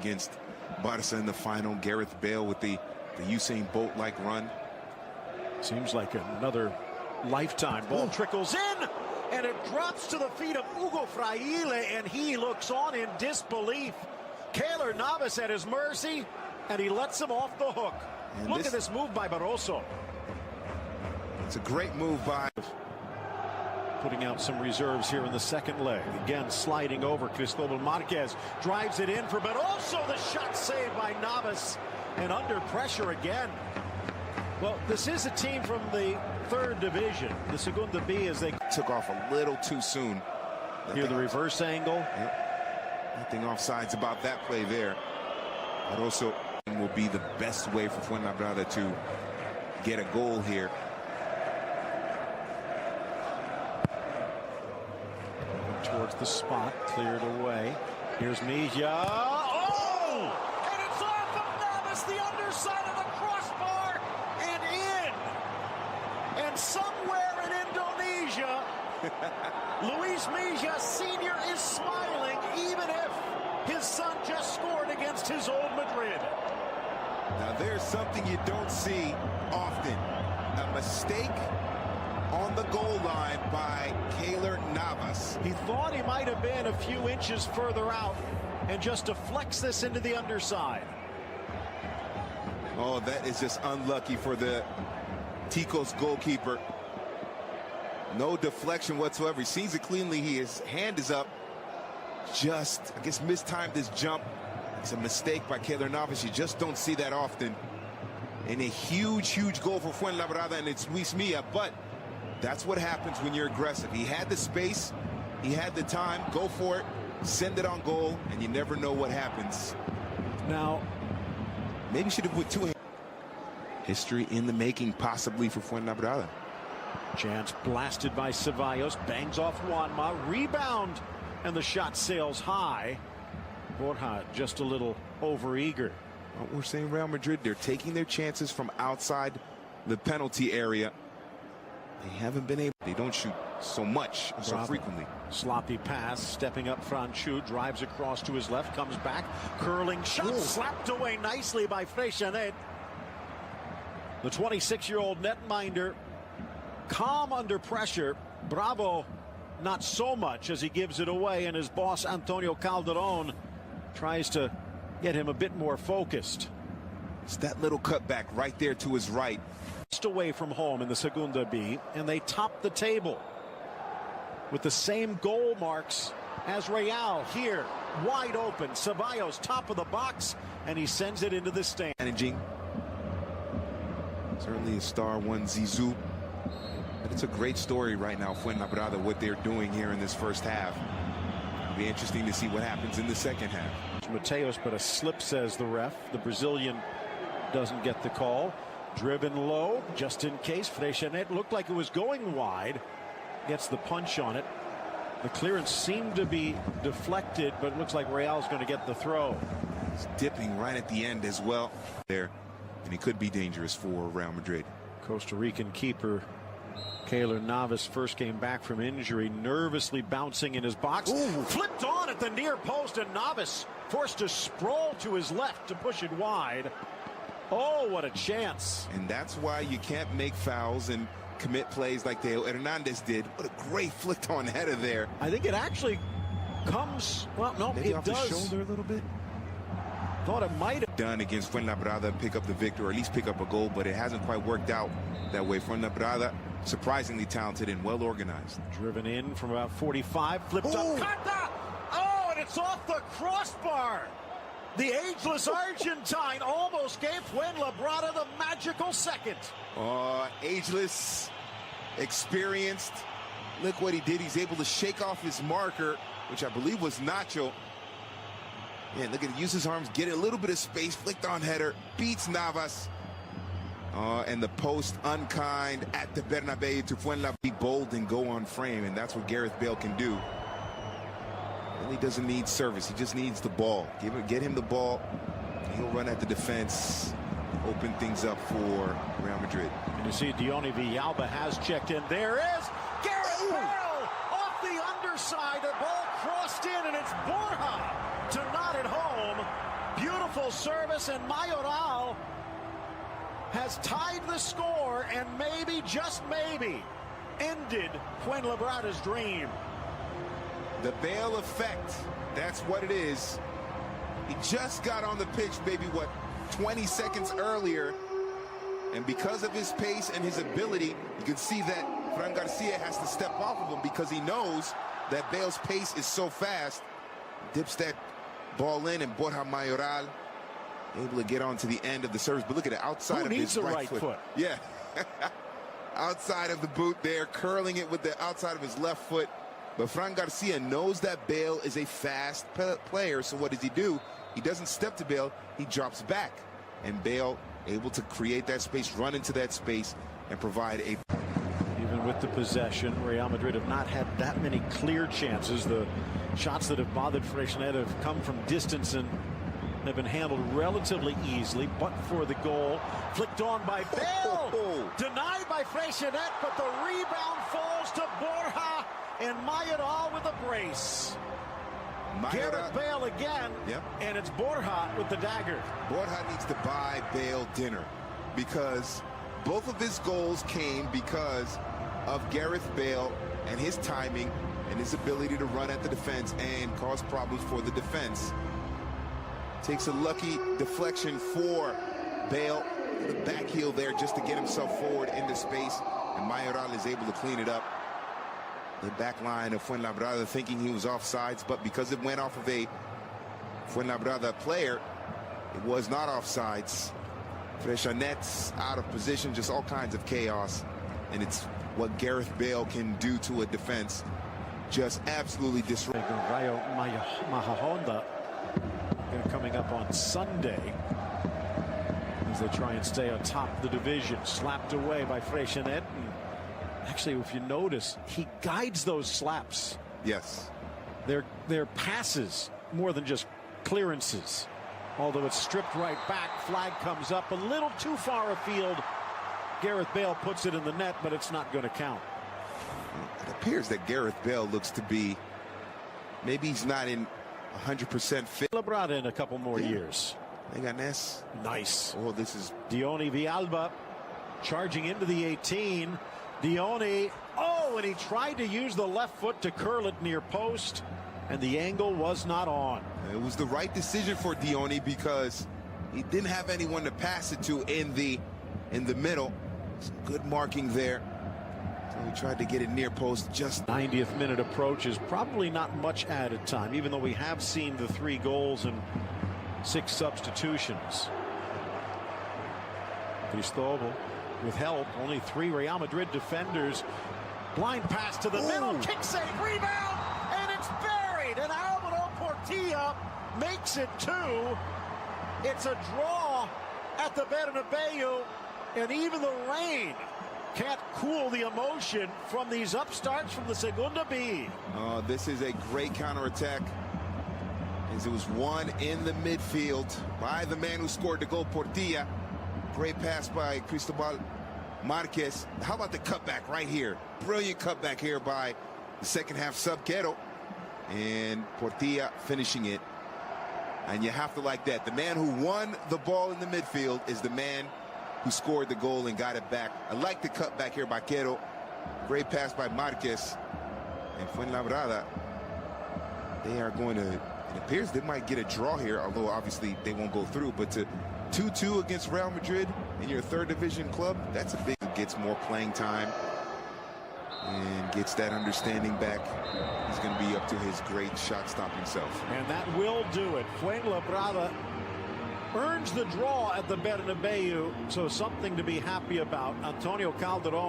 against Barca in the final. Gareth Bale with the Usain Bolt-like run. Seems like another lifetime. Ball trickles in, and it drops to the feet of Hugo Fraile, and he looks on in disbelief. Keylor Navas at his mercy, and he lets him off the hook. And look at this move by Barroso. It's a great move by... Putting out some reserves here in the second leg. Again, sliding over. Cristobal Marquez drives it in for Barroso. The shot saved by Navas, and under pressure again. Well, this is a team from the third division, the Segunda B, as they took off a little too soon. Here the reverse angle. Yep. Nothing offsides about that play there. But also will be the best way for Fuenlabrada to get a goal here. Towards the spot, cleared away. Here's Mejia. Oh! And it's off of Navas, the underside of the crossbar, and in. And somewhere in Indonesia, Luis Mejia Sr. is smiling, even if his son just scored against his old Madrid. Now there's something you don't see often. A mistake on the goal line by Keylor Navas. He thought he might have been a few inches further out and just deflects this into the underside. Oh, that is just unlucky for the Tico's goalkeeper. No deflection whatsoever. He sees it cleanly. His hand is up. Just, I guess, mistimed this jump. It's a mistake by Keylor Navas. You just don't see that often. And a huge, huge goal for Fuenlabrada, and it's Luis Mejia. But that's what happens when you're aggressive. He had the space, he had the time, go for it, send it on goal, and you never know what happens. Now, maybe should have put two hands. History in the making, possibly, for Fuenlabrada. Chance blasted by Ceballos, bangs off Juanma, rebound, and the shot sails high. Borja just a little overeager. What we're saying, Real Madrid, they're taking their chances from outside the penalty area. They haven't been able, they don't shoot so much, so frequently. Sloppy pass, stepping up front, shoot, drives across to his left, comes back, curling shot, slapped away nicely by Freixenet. The 26-year-old netminder, calm under pressure. Bravo, not so much, as he gives it away, and his boss, Antonio Calderon, tries to get him a bit more focused. It's that little cutback right there to his right. Just away from home in the Segunda B, and they top the table with the same goal marks as Real. Here, wide open, Ceballos top of the box, and he sends it into the stand. Managing, certainly a star one, Zizou, but it's a great story right now, Fuenlabrada, what they're doing here in this first half. It'll be interesting to see what happens in the second half. Mateos, but a slip, says the ref. The Brazilian doesn't get the call. Driven low, just in case. Freixenet looked like it was going wide. Gets the punch on it. The clearance seemed to be deflected, but it looks like Real's going to get the throw. He's dipping right at the end as well there, and he could be dangerous for Real Madrid. Costa Rican keeper Keylor Navas first came back from injury, nervously bouncing in his box. Ooh. Flipped on at the near post, and Navas forced to sprawl to his left to push it wide. Oh, what a chance. And that's why you can't make fouls and commit plays like Theo Hernandez did. What a great flicked on header there. I think it actually comes, well, no, maybe it off does. The shoulder a little bit. Thought it might have done against Fuenlabrada, pick up the victory, or at least pick up a goal, but it hasn't quite worked out that way. Fuenlabrada, surprisingly talented and well organized. Driven in from about 45, flipped up. Kata! Oh, and it's off the crossbar. The ageless Argentine almost gave Fuenlabrada the magical second. Ageless, experienced. Look what he did. He's able to shake off his marker, which I believe was Nacho. Yeah, look at it. Use his arms, get a little bit of space, flicked on header, beats Navas. And the post unkind at the Bernabeu to Fuenlabrada. Be bold and go on frame, and that's what Gareth Bale can do. Really doesn't need service. He just needs the ball. Get him the ball. He'll run at the defense, open things up for Real Madrid. And you see Diony Villalba has checked in. There is Gareth Bale off the underside. The ball crossed in, and it's Borja to knot it home. Beautiful service, and Mayoral has tied the score and maybe, just maybe, ended Fuenlabrada's dream. The Bale effect, that's what it is. He just got on the pitch, maybe, 20 seconds earlier. And because of his pace and his ability, you can see that Fran Garcia has to step off of him because he knows that Bale's pace is so fast. Dips that ball in, and Borja Mayoral able to get onto the end of the service. But look at it, outside of his right foot. Yeah. Outside of the boot there, curling it with the outside of his left foot. But Fran Garcia knows that Bale is a fast player, so what does he do? He doesn't step to Bale, he drops back. And Bale able to create that space, run into that space, and provide a... Even with the possession, Real Madrid have not had that many clear chances. The shots that have bothered Freixenet have come from distance and have been handled relatively easily, but for the goal. Flicked on by Bale, denied by Freixenet, but the rebound falls to Borja, and Mayoral with a brace. Gareth Bale again, and it's Borja with the dagger. Borja needs to buy Bale dinner because both of his goals came because of Gareth Bale and his timing and his ability to run at the defense and cause problems for the defense. Takes a lucky deflection for Bale, the back heel there just to get himself forward into space, and Mayoral is able to clean it up. The back line of Fuenlabrada thinking he was offsides, but because it went off of a Fuenlabrada player, it was not offsides. Freixenet's out of position, just all kinds of chaos. And it's what Gareth Bale can do to a defense. Just absolutely disrupt. Rayo Majadahonda coming up on Sunday as they try and stay atop the division. Slapped away by Freixenet. Actually, if you notice, he guides those slaps. Yes. They're passes more than just clearances. Although it's stripped right back, flag comes up a little too far afield. Gareth Bale puts it in the net, but it's not going to count. It appears that Gareth Bale looks to be, maybe he's not in 100% fit. Fuenlabrada in a couple more years. Leganés. Nice. Oh, this is Dione Villalba charging into the 18. Dione, and he tried to use the left foot to curl it near post, and the angle was not on. It was the right decision for Dione because he didn't have anyone to pass it to in the middle. Some good marking there. So he tried to get it near post. Just 90th minute approach is probably not much added time, even though we have seen the 3 goals and 6 substitutions. Cristobal with help, only 3 Real Madrid defenders. Blind pass to the middle, kick save, rebound, and it's buried. And Alvaro Portilla makes it 2. It's a draw at the Bernabeu, and even the rain can't cool the emotion from these upstarts from the Segunda B. This is a great counterattack, as it was won in the midfield by the man who scored the goal, Portilla. Great pass by Cristobal Marquez. How about the cutback right here? Brilliant cutback here by the second half sub Quero. And Portilla finishing it. And you have to like that. The man who won the ball in the midfield is the man who scored the goal and got it back. I like the cutback here by Quero. Great pass by Marquez. And Fuenlabrada, they are going to, it appears they might get a draw here, although obviously they won't go through. But to 2-2 against Real Madrid in your 3rd division club, that's a big, gets more playing time and gets that understanding back. He's going to be up to his great shot stopping self. And that will do it. Fuenlabrada earns the draw at the Bernabeu, so something to be happy about. Antonio Calderon